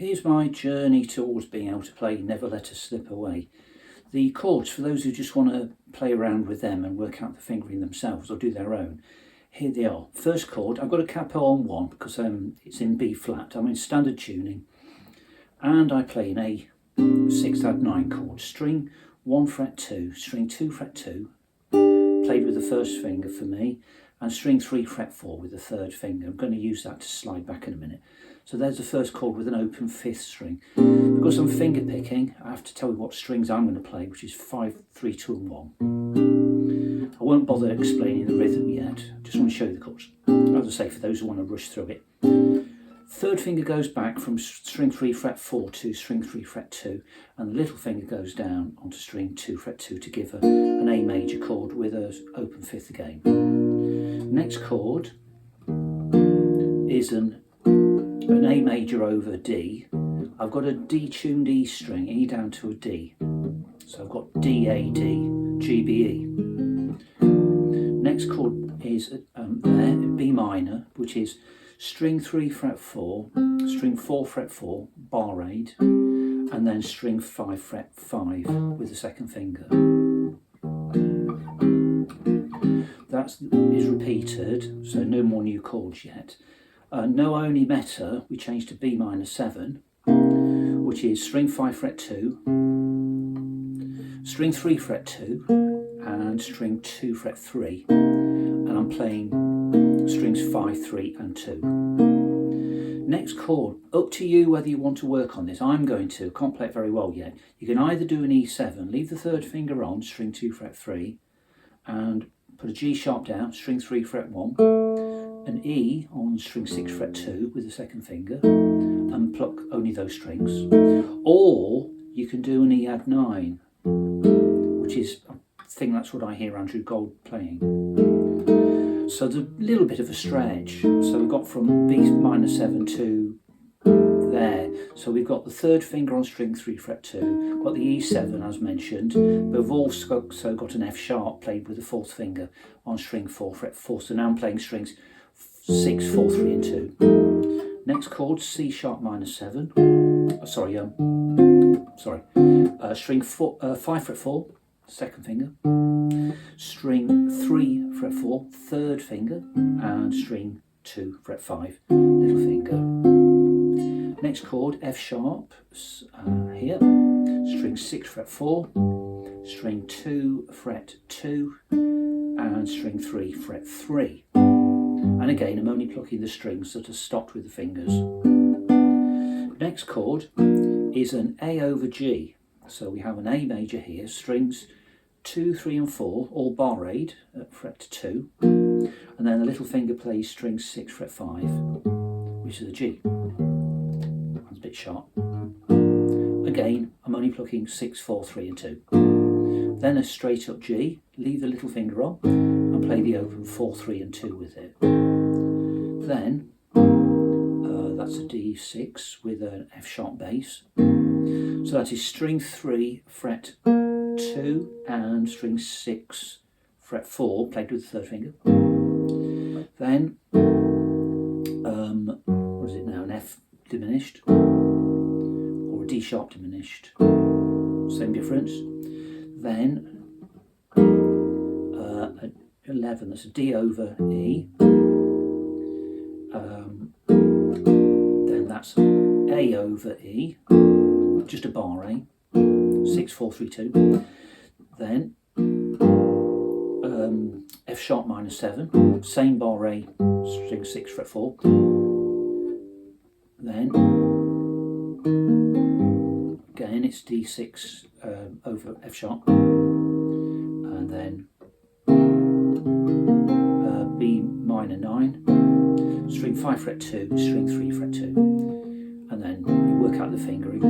Here's my journey towards being able to play Never Let Us Slip Away. The chords, for those who just want to play around with them and work out the fingering themselves or do their own, here they are. First chord, I've got a capo on 1 because it's in B flat. I'm in standard tuning and I play an A6 add 9 chord. String 1 fret 2, string 2 fret 2, played with the first finger for me, and string 3 fret 4 with the third finger. I'm going to use that to slide back in a minute. So there's the first chord with an open 5th string. Because I'm finger picking, I have to tell you what strings I'm going to play, which is 5, 3, 2 and 1. I won't bother explaining the rhythm yet, I just want to show you the chords. As I say, for those who want to rush through it. Third finger goes back from string 3 fret 4 to string 3 fret 2, and the little finger goes down onto string 2 fret 2 to give an A major chord with an open 5th again. Next chord is an A major over D. I've got a D tuned E string, E down to a D. So I've got D, A, D, G, B, E. Next chord is there, B minor, which is string 3 fret 4, string 4 fret 4, bar 8, and then string 5 fret 5 with the second finger. That is repeated, so no more new chords yet. No only meta, we change to B minor 7, which is string 5 fret 2, string 3 fret 2, and string 2 fret 3. And I'm playing strings 5, 3 and 2. Next chord, up to you whether you want to work on this. I'm going to, can't play it very well yet. You can either do an E7, leave the third finger on, string 2 fret 3, and put a G sharp down, string 3 fret 1, an E on string 6 fret 2 with the second finger, and pluck only those strings. Or you can do an E add 9, which is, I think that's what I hear Andrew Gold playing. So there's a little bit of a stretch. So we've got from B minor 7 to there. So we've got the third finger on string 3 fret 2, got the E7 as mentioned, but we've also got an F sharp played with the 4th finger on string 4 fret 4. So now I'm playing strings 6, 4, 3 and 2. Next chord, C sharp minor 7. String 5 fret 4, second finger. String 3 fret 4, third finger, and string 2 fret 5, little finger. Next chord, F sharp, here, string 6 fret 4, string 2 fret 2, and string 3 fret 3. And again, I'm only plucking the strings that are stopped with the fingers. Next chord is an A over G. So we have an A major here, strings 2, 3 and 4, all bar 8 at fret 2. And then the little finger plays string 6 fret 5, which is a G. That's a bit sharp. Again, I'm only plucking 6, 4, 3 and 2. Then a straight up G, leave the little finger on, and play the open 4, 3 and 2 with it. Then, that's a D6 with an F sharp bass. So that is string 3 fret 2 and string 6 fret 4 played with the third finger. Then, what is it now, an F diminished or a D sharp diminished, same difference. Then 11, that's a D over E. Then that's A over E, just a bar A, 6, 4, 3, 2. Then F sharp minor 7, same bar A, string 6 fret 4. Then again it's D6 over F sharp, and then B minor 9, string 5 fret 2, string 3 fret 2, and then you work out the fingering.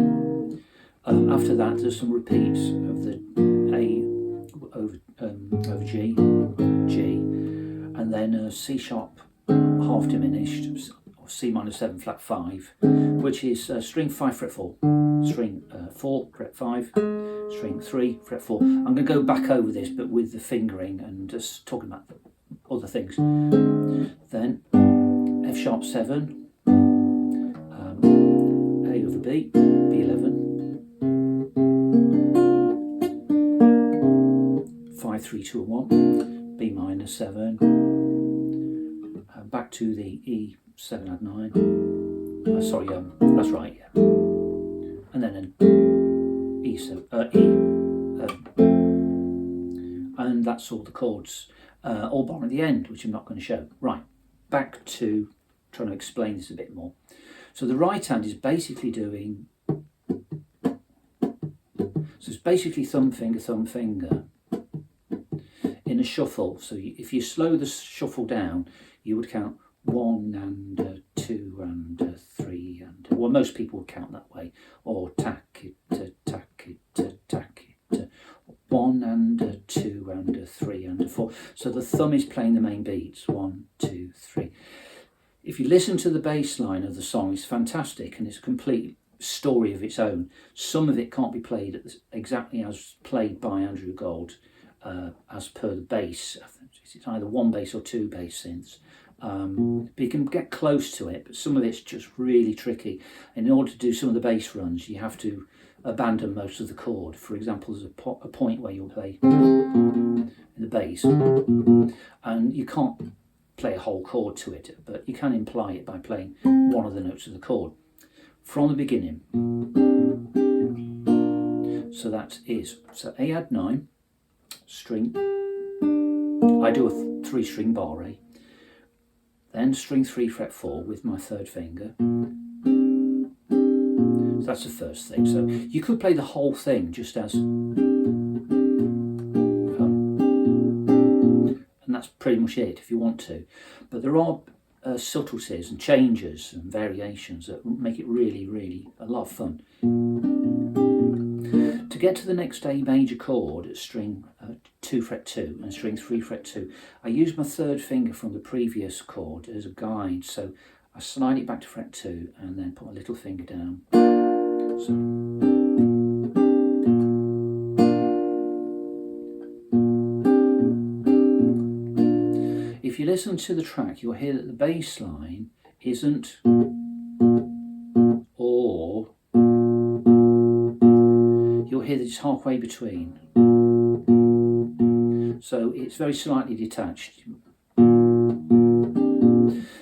After that there's some repeats of the A over G, G, and then C sharp half diminished, or C minor 7 flat 5, which is string 5 fret 4, string 4 fret 5, string 3 fret 4. I'm going to go back over this but with the fingering and just talking about other things. Then F sharp 7, A over B, B11, 5, 3, 2 and 1, B minor 7, back to the E7 add 9, that's right, yeah, and then an E7, and that's all the chords, all bar at the end, which I'm not going to show. Right, back to trying to explain this a bit more. So the right hand is basically doing, so it's basically thumb finger in a shuffle. So if you slow the shuffle down, you would count 1 and 2 and 3 and, well, most people would count that way, or tack it, tack it, tack it, 1 and 2 and 3 and 4. So the thumb is playing the main beats, 1, 2, 3. If you listen to the bass line of the song, it's fantastic and it's a complete story of its own. Some of it can't be played exactly as played by Andrew Gold, as per the bass. It's either one bass or two bass synths. But you can get close to it, but some of it's just really tricky. And in order to do some of the bass runs, you have to abandon most of the chord. For example, there's a point where you'll play in the bass, and you can't play a whole chord to it, but you can imply it by playing one of the notes of the chord from the beginning. So that is, so A add 9, string, I do a 3-string bar A, then string 3 fret 4 with my third finger. So that's the first thing. So you could play the whole thing just as, and that's pretty much it if you want to. But there are subtleties and changes and variations that make it really, really a lot of fun. To get to the next A major chord at string 2 fret 2 and string 3 fret 2, I use my third finger from the previous chord as a guide. So I slide it back to fret 2 and then put my little finger down. So, if you listen to the track, you'll hear that the bass line isn't or, you'll hear that it's halfway between. So it's very slightly detached.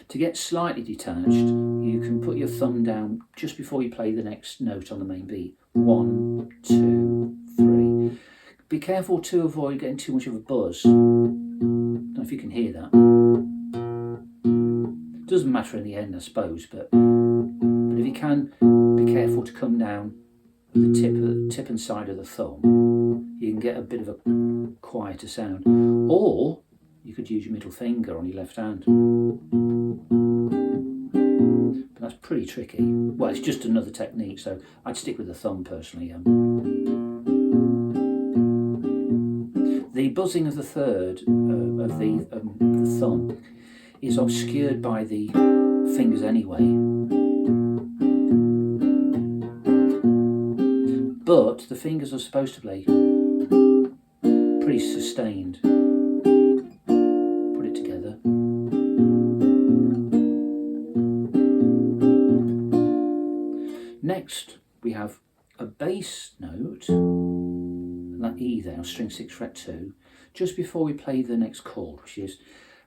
To get slightly detached, you can put your thumb down just before you play the next note on the main beat. 1, 2, 3. Be careful to avoid getting too much of a buzz. I don't know if you can hear that. Doesn't matter in the end, I suppose, but if you can, be careful to come down with the tip and side of the thumb. You can get a bit of a quieter sound. Or you could use your middle finger on your left hand. But that's pretty tricky. Well, it's just another technique, so I'd stick with the thumb personally. The buzzing of the third of the thumb is obscured by the fingers anyway. But the fingers are supposed to play pretty sustained. Put it together. Next, we have a bass note, that E there, string 6 fret 2, just before we play the next chord, which is,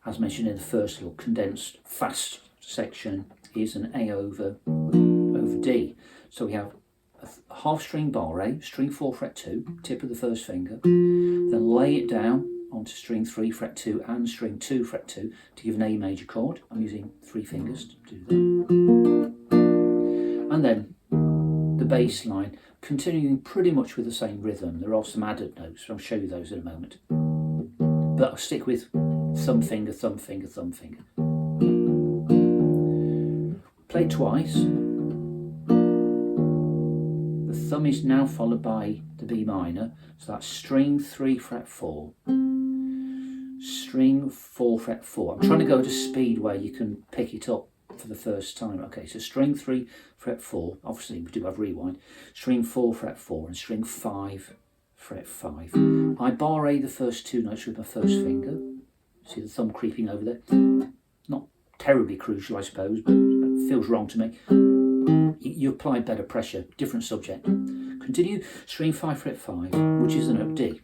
as mentioned in the first little condensed fast section, is an A over D. So we have a half string bar A, string 4 fret 2, tip of the first finger, then lay it down onto string 3 fret 2 and string 2 fret 2 to give an A major chord. I'm using 3 fingers to do that. And then the bass line, continuing pretty much with the same rhythm. There are some added notes, I'll show you those in a moment. But I'll stick with thumb finger, thumb finger, thumb finger. Play twice. The thumb is now followed by the B minor, so that's string 3 fret 4, string 4 fret 4. I'm trying to go at a speed where you can pick it up for the first time. Okay, so string 3 fret 4, obviously we do have rewind, string 4 fret 4 and string 5 fret 5. I bar A the first two notes with my first finger. See the thumb creeping over there? Not terribly crucial, I suppose, but it feels wrong to me. you apply better pressure, different subject. Continue, string 5 fret 5, which is a note D.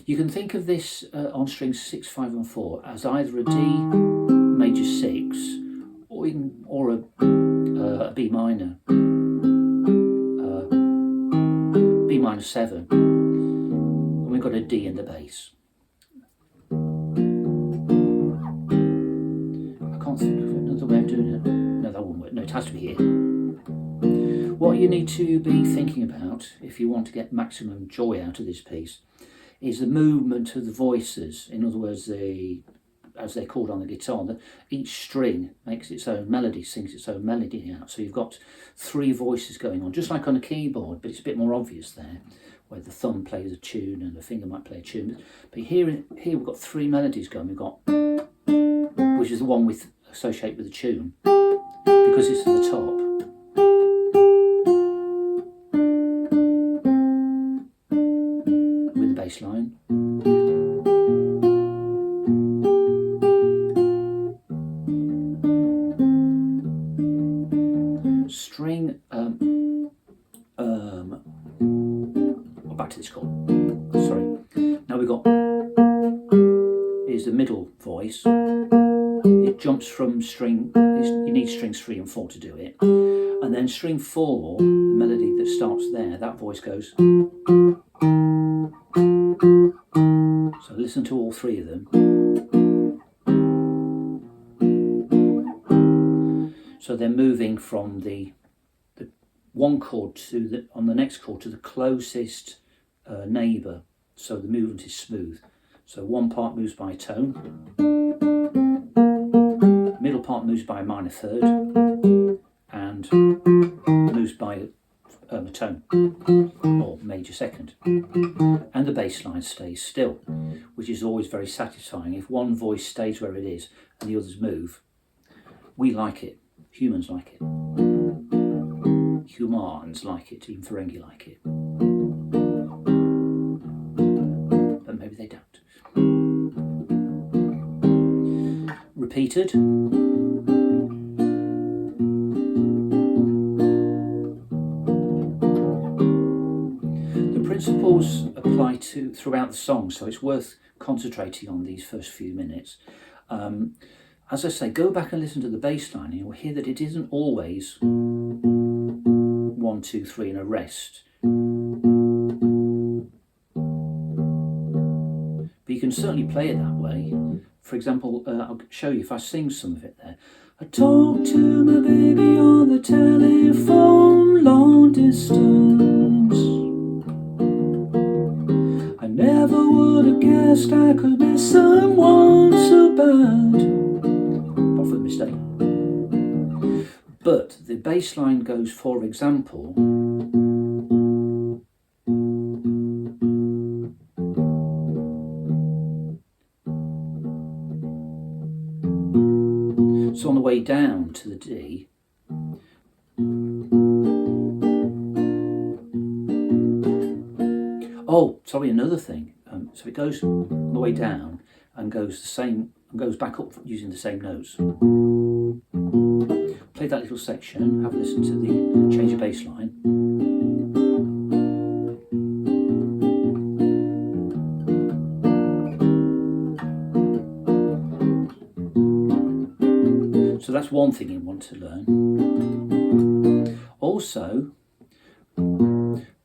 You can think of this on strings 6, 5 and 4 as either a D major 6 or a B minor, B minor 7, and we've got a D in the bass. I can't think of another way of doing it. No, that won't work. No, it has to be here. What you need to be thinking about if you want to get maximum joy out of this piece is the movement of the voices. In other words, as they're called on the guitar, each string makes its own melody, sings its own melody out. So you've got 3 voices going on, just like on a keyboard, but it's a bit more obvious there, where the thumb plays a tune and the finger might play a tune. But here we've got 3 melodies going. We've got, which is the one associated with the tune, because it's at the top. With the bass line. String, back to this chord, sorry. Now we've got, is the middle voice. It jumps from string, you need strings 3 and 4 to do it. And then string 4, the melody that starts there, that voice goes. So listen to all 3 of them. So they're moving from the one chord to on the next chord to the closest neighbour. So the movement is smooth. So one part moves by a tone, middle part moves by a minor third, and moves by a tone or major second. And the bass line stays still, which is always very satisfying. If one voice stays where it is and the others move, we like it. Humans like it. Humans like it. Even Ferengi like it. But maybe they don't. Repeated. The principles apply throughout the song, so it's worth concentrating on these first few minutes. As I say, go back and listen to the bass line and you'll hear that it isn't always 1, 2, 3 and a rest. But you can certainly play it that way. For example, I'll show you if I sing some of it there. I talk to my baby on the telephone, long distance. I never would have guessed I could miss someone so bad. For the mistake. But the bass line goes, for example, so on the way down to the D, oh, sorry, another thing. So it goes on the way down and goes the same, and goes back up using the same notes. Play that little section, have a listen to the change of bass line. So that's one thing you want to learn. Also,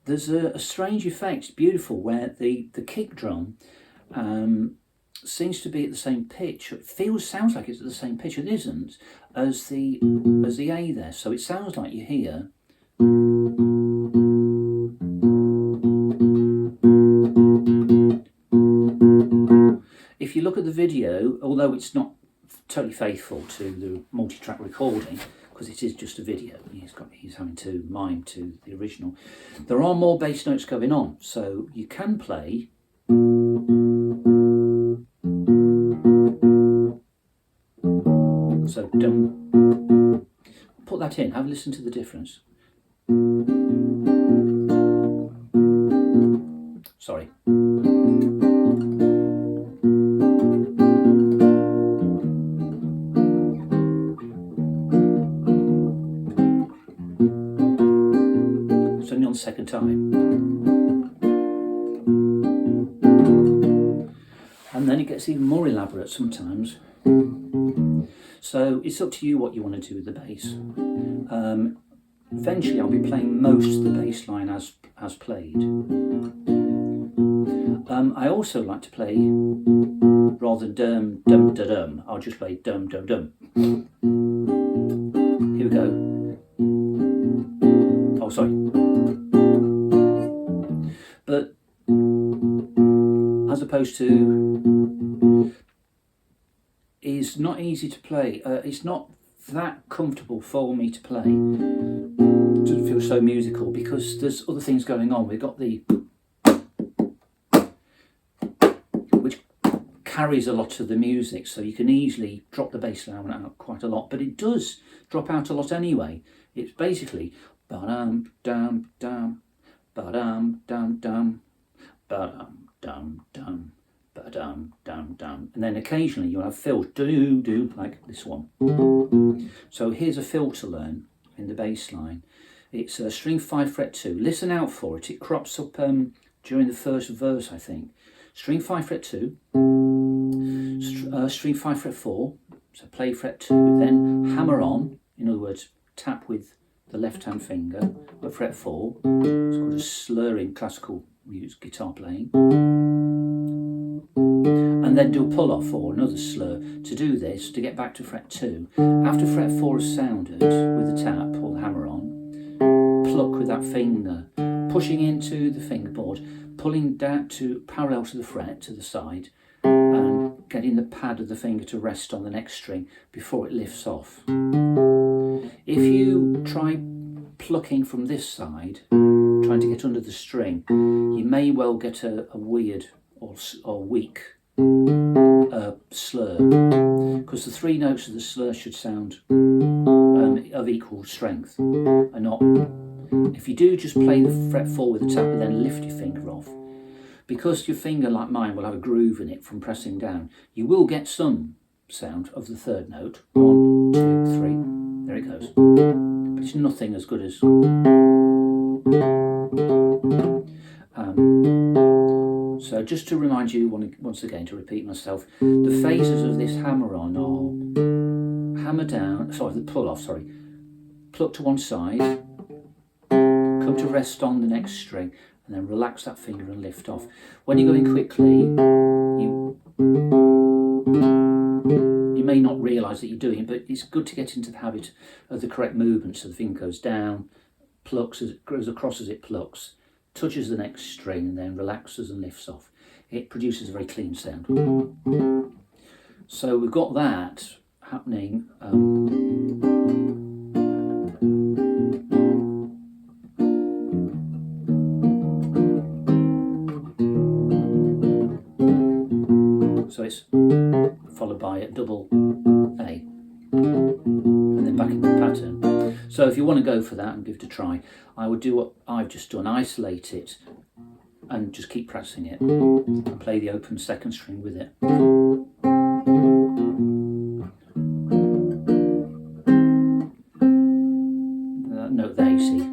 there's a strange effect, beautiful, where the kick drum seems to be at the same pitch. It sounds like it's at the same pitch. It isn't as the A there. So it sounds like you hear. If you look at the video, although it's not totally faithful to the multi-track recording, because it is just a video, he's having to mime to the original. There are more bass notes going on, so you can play. So put that in, have a listen to the difference. Sorry. It's only on the second time. And then it gets even more elaborate sometimes. So it's up to you what you want to do with the bass. Eventually I'll be playing most of the bass line as played. I also like to play, rather than dum dum da dum, I'll just play dum dum dum. Here we go. Oh, sorry. But as opposed to, is not easy to play. It's not that comfortable for me to play. It doesn't feel so musical because there's other things going on. We've got the, which carries a lot of the music, so you can easily drop the bass line out quite a lot, but it does drop out a lot anyway. It's basically ba-dum dum dum, ba-dum dum dum, ba-dum dum dum, ba-dum dum dum, and then occasionally you'll have fills, do like this one. So here's a fill to learn in the bass line. It's a string 5 fret 2. Listen out for it. It crops up during the first verse, I think. String 5 fret 2, string 5 fret 4, so play fret 2, then hammer on, in other words, tap with the left hand finger at fret 4. It's called a slur in classical music, guitar playing. And then do a pull off or another slur. To do this, to get back to fret 2, after fret 4 has sounded with the tap or the hammer on, pluck with that finger, pushing into the fingerboard, pulling down to parallel to the fret to the side, and getting the pad of the finger to rest on the next string before it lifts off. If you try plucking from this side, trying to get under the string, you may well get a weird or weak slur, because the 3 notes of the slur should sound of equal strength, and not. If you do just play the fret 4 with the tap and then lift your finger off, because your finger, like mine, will have a groove in it from pressing down, you will get some sound of the 3rd note. 1, 2, 3, there it goes. But it's nothing as good as. So just to remind you once again, to repeat myself, the phases of this hammer on are hammer down, the pull off, pluck to one side, come to rest on the next string, and then relax that finger and lift off. When you're going quickly, you may not realise that you're doing it, but it's good to get into the habit of the correct movement. So the finger goes down, plucks as it goes across as it plucks, touches the next string, and then relaxes and lifts off. It produces a very clean sound. So we've got that happening. So it's followed by a double A, and then back in the pattern. So if you want to go for that and give it a try, I would do what I've just done, isolate it and just keep pressing it and play the open 2nd string with it. That note there, you see,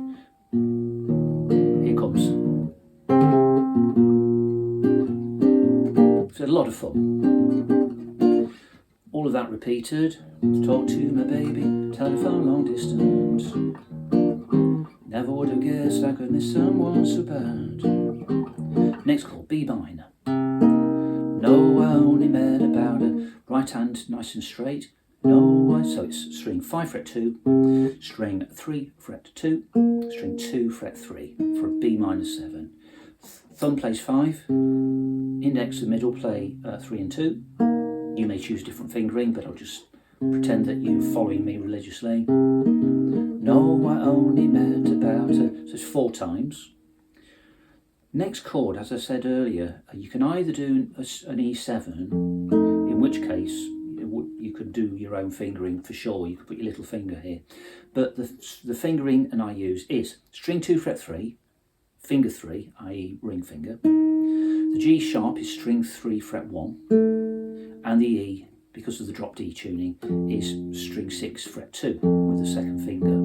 here comes. It's a lot of fun. All of that repeated. Talk to my baby, telephone long distance. Never would have guessed I could miss someone so bad. Next chord, B minor. No, I only met about her. Right hand nice and straight. No, so it's string 5 fret 2, string 3 fret 2, string 2 fret 3 for a B minor 7. Thumb plays 5, index and middle play 3 and 2. You may choose different fingering, but I'll just pretend that you're following me religiously. No, I only met about her. So it's 4 times. Next chord, as I said earlier, you can either do an E7, in which case you could do your own fingering for sure. You could put your little finger here. But the fingering and I use is string 2 fret 3, finger 3, i.e. ring finger. The G sharp is string 3 fret 1, and the E, because of the drop D tuning, is string 6 fret 2 with the 2nd finger.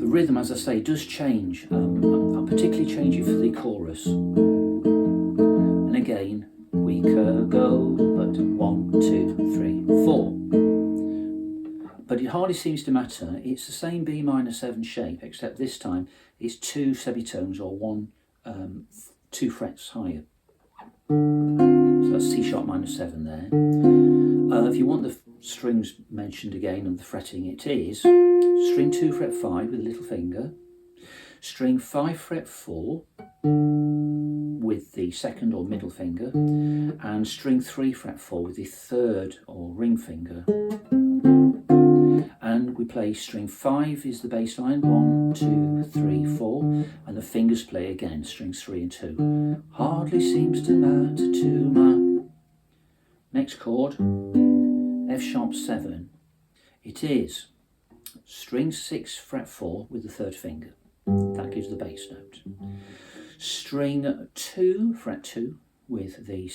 rhythm, as I say, does change. I'll particularly change it for the chorus. And again, we could go, but 1, 2, 3, 4. But it hardly seems to matter. It's the same B minor 7 shape, except this time it's 2 semitones or 2 frets higher. So that's C sharp minor 7 there. If you want the strings mentioned again and the fretting, it is string 2 fret 5 with a little finger, string 5 fret 4 with the second or middle finger, and string 3 fret 4 with the third or ring finger. And we play string 5 is the bass line, 1, 2, 3, 4, and the fingers play again, strings 3 and 2. Hardly seems to matter to my... Next chord, F sharp 7. It is string 6 fret 4 with the third finger. That gives the bass note. String 2 fret 2 with the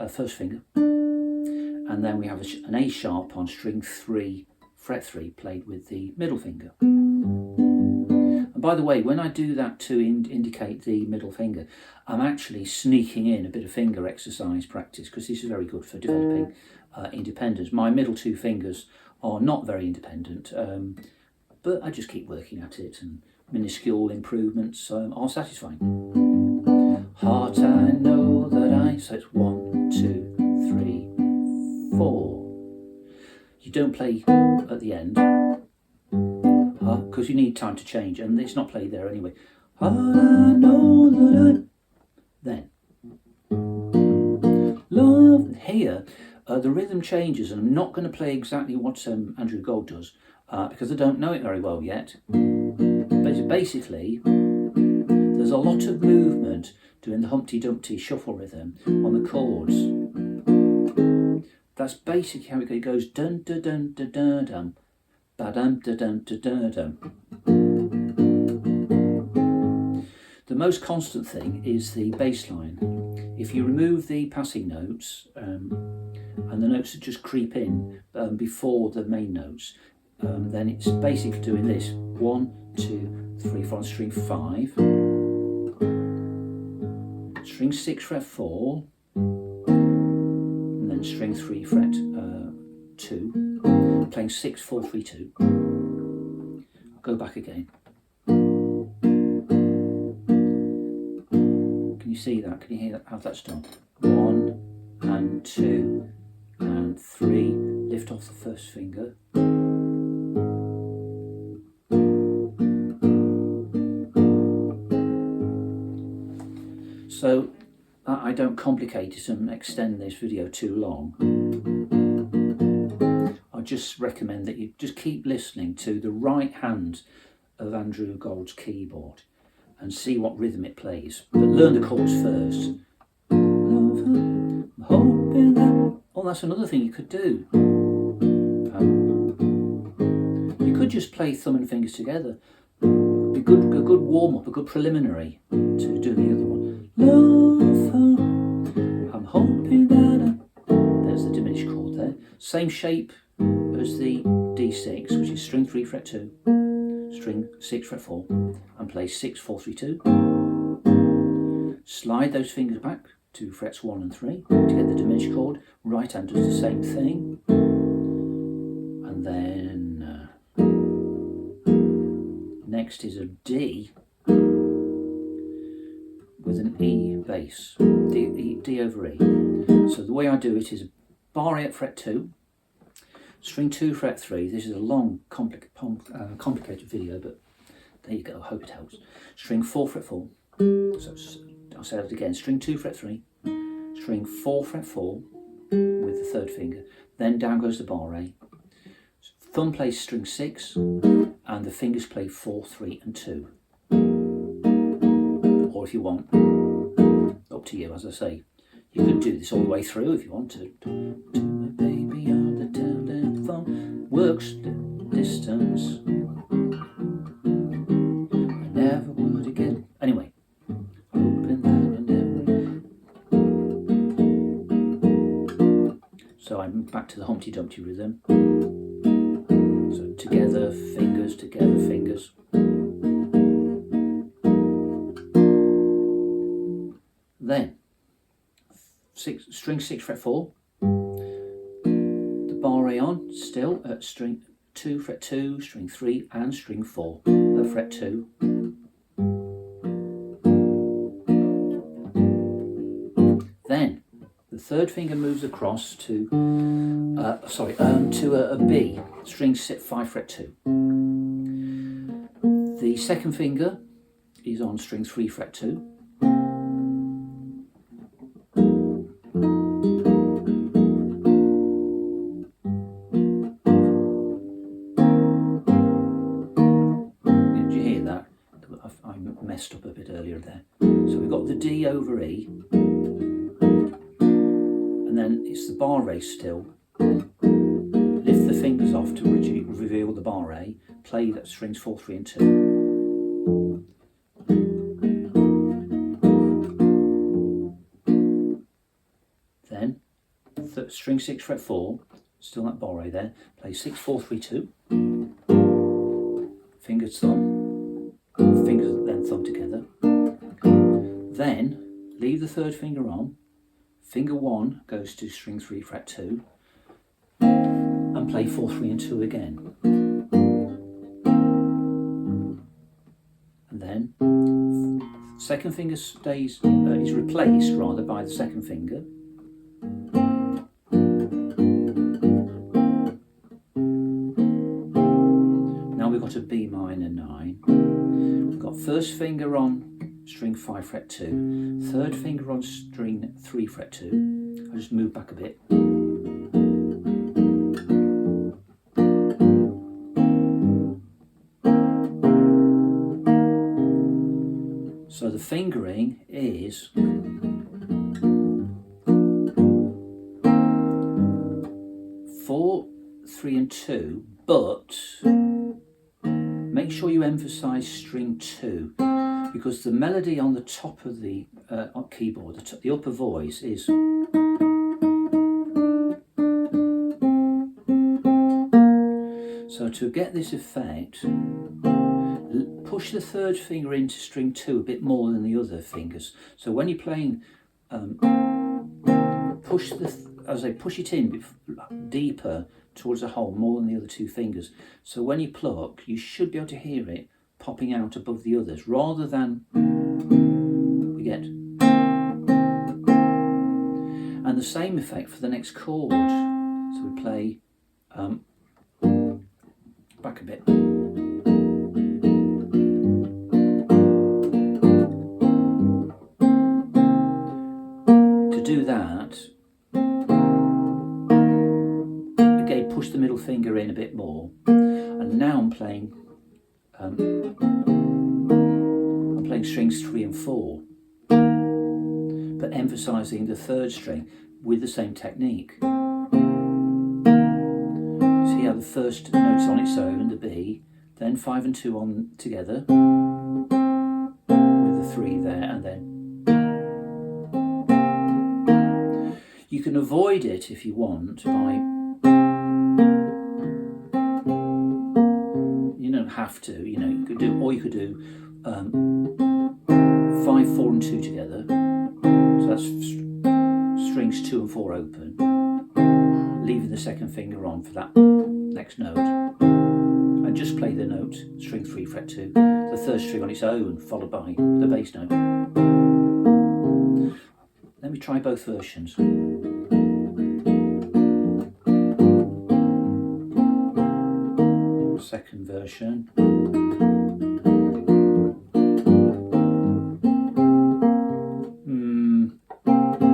first finger. And then we have an A sharp on string 3 fret 3 played with the middle finger. And by the way, when I do that to indicate the middle finger, I'm actually sneaking in a bit of finger exercise practice, because this is very good for developing independence. My middle 2 fingers are not very independent, but I just keep working at it, and minuscule improvements are satisfying. Heart, I know that so it's 1, 2, 3, 4. You don't play at the end, because you need time to change, and it's not played there anyway. I know that then. Love, here, the rhythm changes, and I'm not going to play exactly what Andrew Gold does, because I don't know it very well yet. But basically, there's a lot of movement doing the Humpty Dumpty shuffle rhythm on the chords. That's basically how it goes. Dun dun dun dun dun dun, ba dum dun dun dun dun dun. The most constant thing is the bass line. If you remove the passing notes and the notes that just creep in before the main notes, then it's basically doing this: 1, 2, 3, 4 on string 5, string 6 fret 4. String 3 fret 2, playing 6, 4, 3, 2. I'll go back again. Can you see that? Can you hear that? How that's done? 1 and 2 and 3. Lift off the first finger. So I don't complicate it and extend this video too long. I just recommend that you just keep listening to the right hand of Andrew Gold's keyboard and see what rhythm it plays. But learn the chords first. I'm hoping that... Oh, that's another thing you could do. You could just play thumb and fingers together. A good warm-up, a good preliminary to do the other one. I'm hoping that there's the diminished chord there. Same shape as the D6, which is string 3 fret 2, string 6 fret 4, and play 6, 4, 3, 2. Slide those fingers back to frets 1 and 3 to get the diminished chord. Right hand does the same thing. And then next is a D with an E bass, D over E. So the way I do it is a bar 8 fret 2, string 2 fret 3. This is a long, complicated video, but there you go, I hope it helps. String 4 fret 4, so I'll say that again, string 2 fret 3, string 4 fret 4 with the third finger, then down goes the bar A. Thumb plays string 6, and the fingers play 4, 3 and 2. Or if you want, up to you, as I say. You could do this all the way through if you want to. To my baby on the telephone, works the distance. I never would again. Anyway, hoping that I never. So I'm back to the Humpty Dumpty rhythm. So together, fingers, together, fingers. string 6 fret 4, the bar A on, still at string 2 fret 2, string 3 and string 4 at fret 2. Then the third finger moves across to a B, string 5 fret 2. The second finger is on string 3 fret 2. Messed up a bit earlier there. So we've got the D over E, and then it's the bar A still. Lift the fingers off to reveal the bar A, play that strings 4, 3 and 2. Then string 6 fret 4, still that bar A there, play 6, 4, 3, 2. Fingers thumb. Fingers then thumb together. Then leave the third finger on. Finger 1 goes to string 3 fret 2 and play 4, 3 and 2 again. And then second finger is replaced rather by the second finger. Now we've got a B minor 9. Got first finger on string 5 fret 2, third finger on string 3 fret 2. I'll just move back a bit. So the fingering is four, 3 and 2, but make sure you emphasise string 2, because the melody on the top of the keyboard, the upper voice is. So to get this effect, push the third finger into string 2 a bit more than the other fingers. So when you're playing, push it in deeper towards the hole more than the other two fingers. So when you pluck, you should be able to hear it popping out above the others, rather than we get. And the same effect for the next chord. So we play back a bit. To do that, again, push the middle finger in a bit more, and now I'm playing strings 3 and 4, but emphasising the third string with the same technique. See how the first note's on its own, the B, then 5 and 2 on together with the 3 there, and then you can avoid it if you want by, you don't have to, you could do, or you could do 5, 4 and 2 together, so that's strings 2 and 4 open, leaving the second finger on for that next note, and just play the note string 3 fret 2, the third string on its own, followed by the bass note. Let me try both versions. Second version.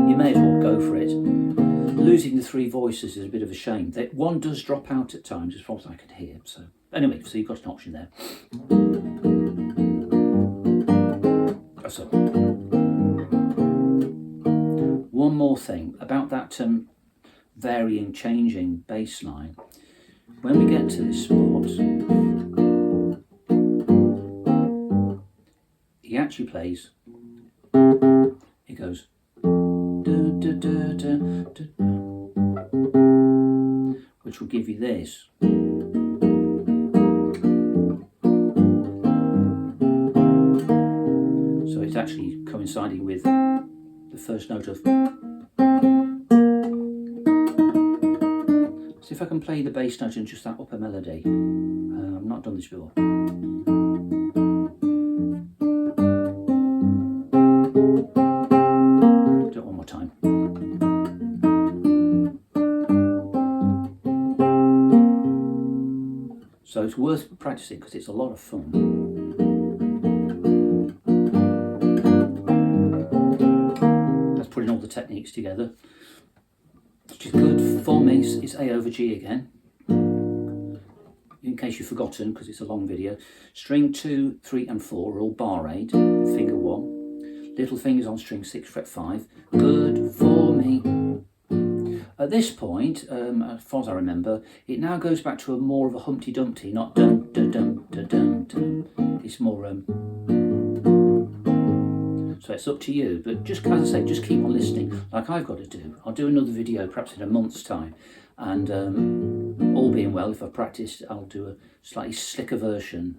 You may as well go for it. Losing the three voices is a bit of a shame. One does drop out at times, as far as I can hear. So anyway, so you've got an option there. So, one more thing about that varying, changing bass line. When we get to this spot, he actually plays, he goes, which will give you this. So it's actually coinciding with the first note of if I can play the bass note and just that upper melody. I've not done this before. Do it one more time. So it's worth practicing because it's a lot of fun. That's putting all the techniques together, which is good. For me, it's A over G again. In case you've forgotten, because it's a long video. String 2, 3 and 4 are all bar 8, finger 1. Little fingers on string 6, fret 5. Good for me. At this point, as far as I remember, it now goes back to a more of a Humpty Dumpty, not dun dun dun dun dun dun. It's more so it's up to you, but just as I say, just keep on listening, like I've got to do. I'll do another video perhaps in a month's time, and all being well, if I've practiced, I'll do a slightly slicker version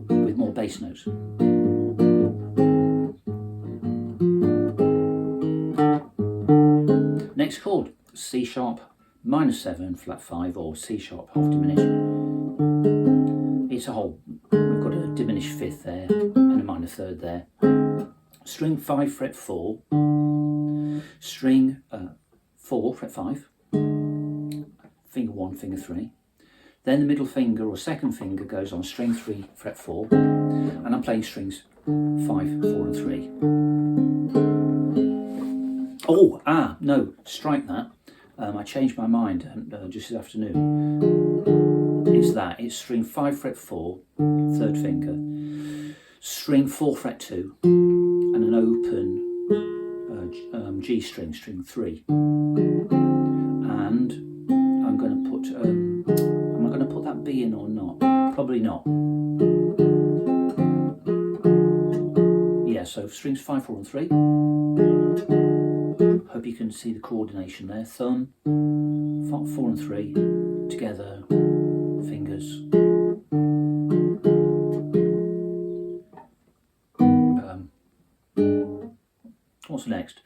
with more bass notes. Next chord, C sharp minor 7 flat 5 or C sharp half diminished. It's a whole, we've got a diminished fifth there and a minor third there. String 5 fret 4, string 4 fret 5, finger 1, finger 3. Then the middle finger or second finger goes on string 3 fret 4, and I'm playing strings 5, 4 and 3. Oh, no, strike that. I changed my mind just this afternoon. It's string 5 fret 4, third finger, string 4 fret 2, and an open G string, string 3. And I'm going to put, am I going to put that B in or not? Probably not. Yeah, so strings 5, 4 and 3. Hope you can see the coordination there. Thumb, 4 and 3, together, fingers. What's next?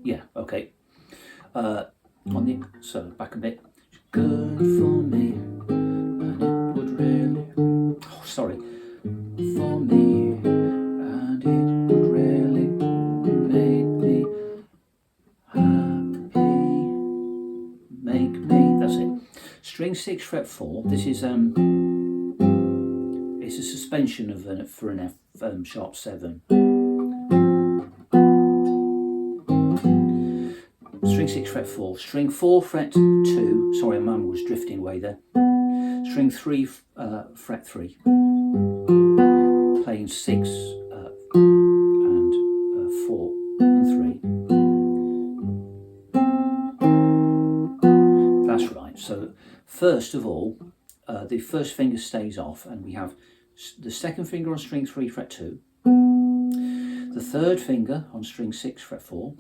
Yeah, okay. So back a bit. Good for me, and it would really, for me, and it would really make me happy, that's it. String 6 fret 4, this is, it's a suspension of for an F sharp 7. String 6 fret 4, string 4 fret 2, sorry, my mum was drifting away there. String 3 fret 3, playing 6 and 4 and 3. That's right. So first of all, the first finger stays off, and we have the second finger on string 3 fret 2, the third finger on string 6 fret 4,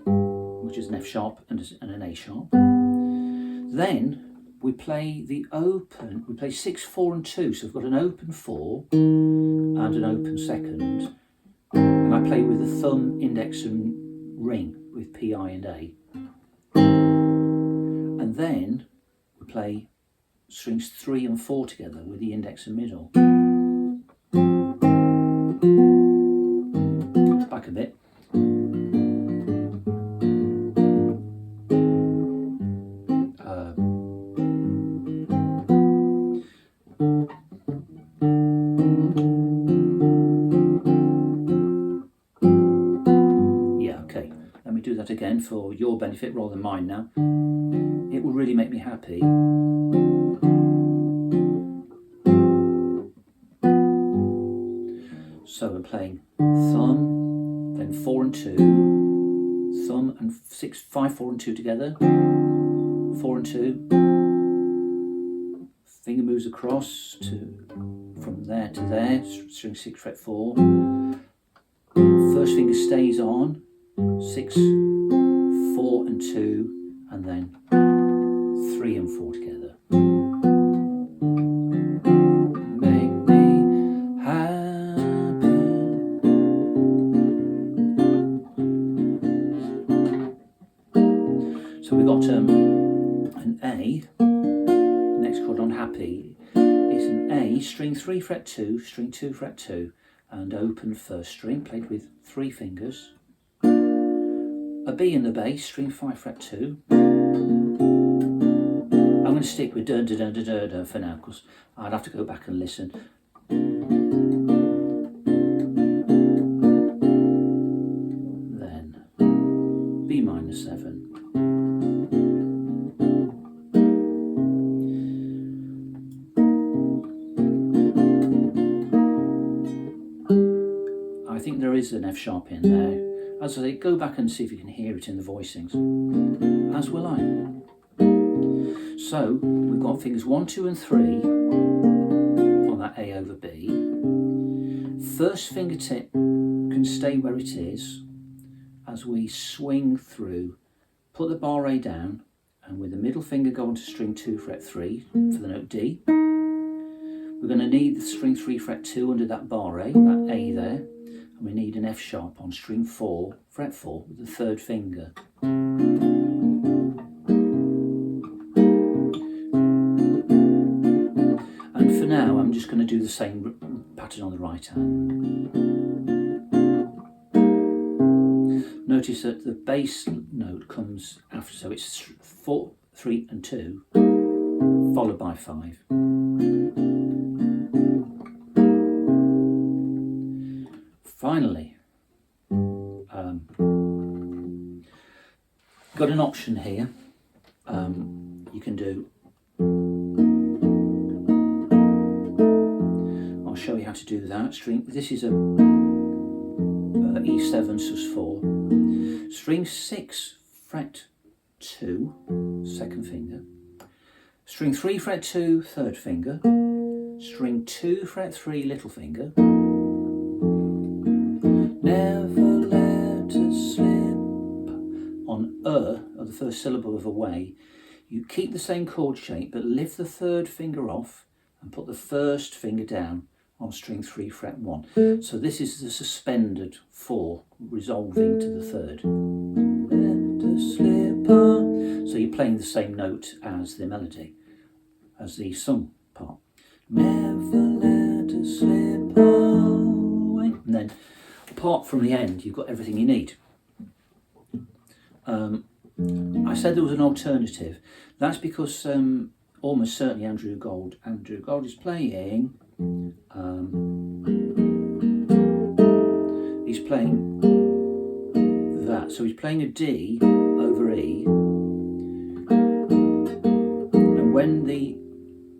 which is an F sharp and an A sharp. Then we play the open, we play 6, 4 and 2, so we've got an open 4 and an open second, and I play with the thumb, index and ring with P, I and A. And then we play strings 3 and 4 together with the index and middle. Back a bit. Again for your benefit rather than mine now. It will really make me happy. So we're playing thumb, then 4 and 2, thumb and 6, 5, 4 and 2 together, 4 and 2, finger moves across from there to there, string 6 fret 4, first finger stays on, 6, 4 and 2, and then 3 and 4 together. Make me 3 fret 2, string 2 fret 2, and open first string, played with 3 fingers. A B in the bass, string 5 fret 2. I'm going to stick with da da da da da da for now, because I'd have to go back and listen. Then B minor 7. I think there is an F sharp in there. As I say, go back and see if you can hear it in the voicings, as will I. So we've got fingers 1, 2 and 3 on that A over B. First fingertip can stay where it is as we swing through. Put the bar A down, and with the middle finger go onto string 2 fret 3 for the note D. We're going to need the string 3 fret 2 under that bar A, that A there, and we need an F sharp on string 4 fret 4 with the third finger. And for now I'm just going to do the same pattern on the right hand. Notice that the bass note comes after, so it's 4, 3 and 2 followed by 5. Finally, got an option here. You can do, I'll show you how to do that. String, this is a E7 sus4. String 6 fret 2, second finger. String 3 fret 2, third finger. String 2 fret 3, little finger. Never let us slip. On of the first syllable of away, you keep the same chord shape but lift the third finger off and put the first finger down on string 3 fret 1. So this is the suspended 4 resolving to the third. Let us slip on. So you're playing the same note as the melody, as the sung part. Never let us slip away. And then apart from the end, you've got everything you need. I said there was an alternative. That's because almost certainly Andrew Gold is playing, he's playing that. So he's playing a D over E, and when the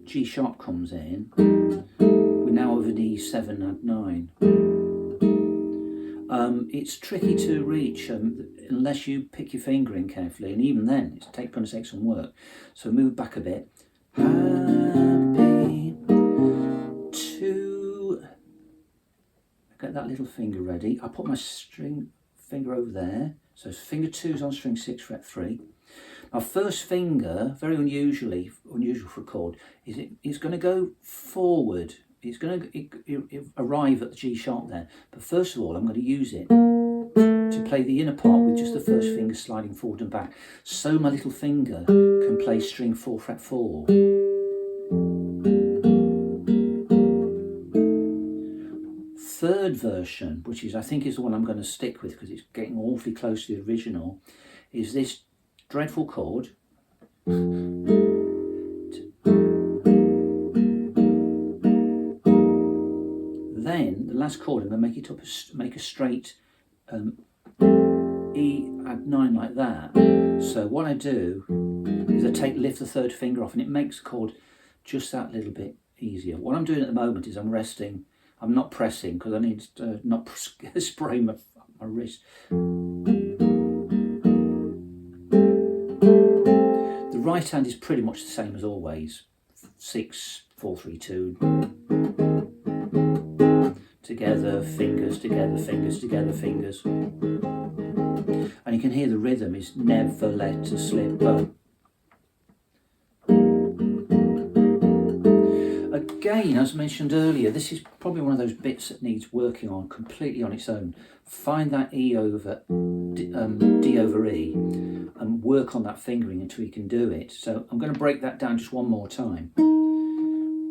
G sharp comes in, we're now over an E7 and 9. It's tricky to reach unless you pick your finger in carefully, and even then it's going to take some work. So move back a bit. Happy to get that little finger ready. I put my string finger over there. So finger 2's on string 6 fret 3. Our first finger, very unusual for a chord, is it's going to go forward. It's going to arrive at the G sharp there. But first of all, I'm going to use it to play the inner part with just the first finger sliding forward and back. So my little finger can play string 4 fret 4. Third version, which is I think is the one I'm going to stick with because it's getting awfully close to the original, is this dreadful chord. Then the last chord, I'm going to make it up, make a straight E add 9 like that. So what I do is I lift the third finger off, and it makes the chord just that little bit easier. What I'm doing at the moment is I'm resting. I'm not pressing because I need to not spray my wrist. The right hand is pretty much the same as always. 6, 4, 3, 2. Together, fingers, together, fingers, together, fingers. And you can hear the rhythm is never let us slip up. Again, as mentioned earlier, this is probably one of those bits that needs working on completely on its own. Find that D over E and work on that fingering until you can do it. So I'm going to break that down just one more time.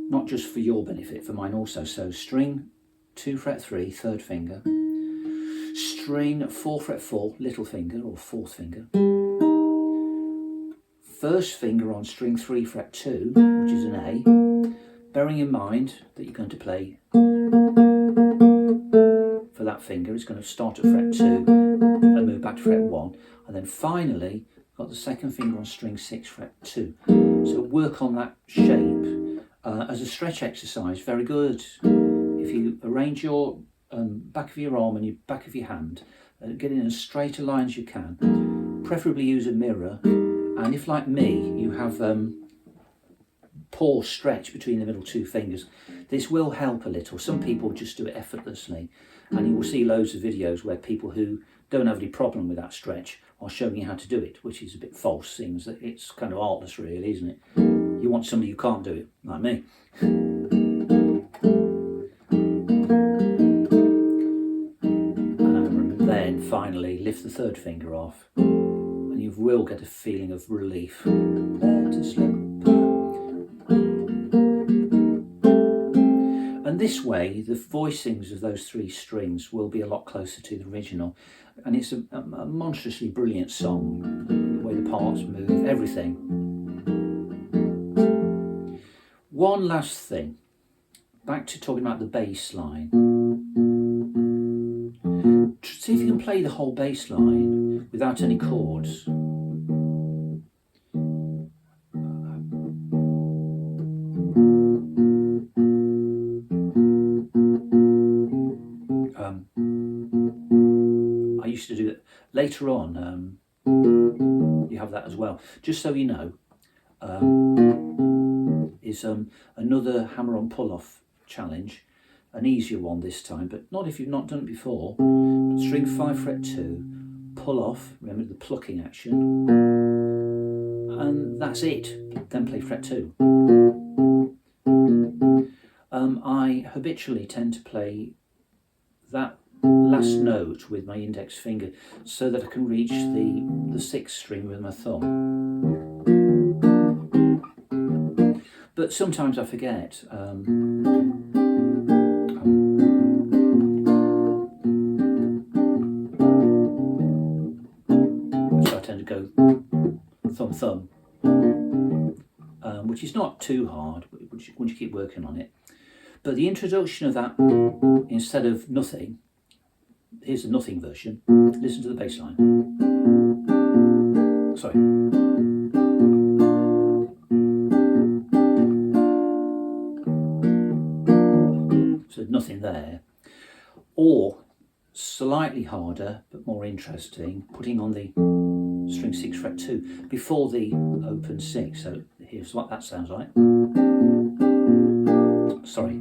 not just for your benefit, for mine also. So string 2 fret 3, third finger, string 4 fret 4, little finger or fourth finger, first finger on string 3 fret 2, which is an A, bearing in mind that you're going to play for that finger. It's going to start at fret 2 and move back to fret 1, and then finally got the second finger on string 6 fret 2. So work on that shape as a stretch exercise. Very good. If you arrange your back of your arm and your back of your hand, get in as straight a line as you can, preferably use a mirror, and if like me you have poor stretch between the middle two fingers, this will help a little. Some people just do it effortlessly, and you will see loads of videos where people who don't have any problem with that stretch are showing you how to do it, which is a bit false, seems that it's kind of artless really, isn't it? You want somebody who can't do it, like me. And then finally lift the third finger off, and you will get a feeling of relief. Let it slip. And this way, the voicings of those three strings will be a lot closer to the original. And it's a monstrously brilliant song, the way the parts move, everything. One last thing, back to talking about the bass line. See if you can play the whole bass line without any chords. I used to do it later on. You have that as well. Just so you know, is another hammer-on pull-off challenge, an easier one this time, but not if you've not done it before. String 5 fret 2, pull off. Remember the plucking action, and that's it. Then play fret 2. I habitually tend to play that last note with my index finger so that I can reach the sixth string with my thumb. But sometimes I forget. So I tend to go thumb, which is not too hard once you keep working on it. But the introduction of that, instead of nothing, here's the nothing version. Listen to the bass line. Sorry. So nothing there. Or slightly harder but more interesting, putting on the string 6 fret 2 before the open 6. So here's what that sounds like. Sorry.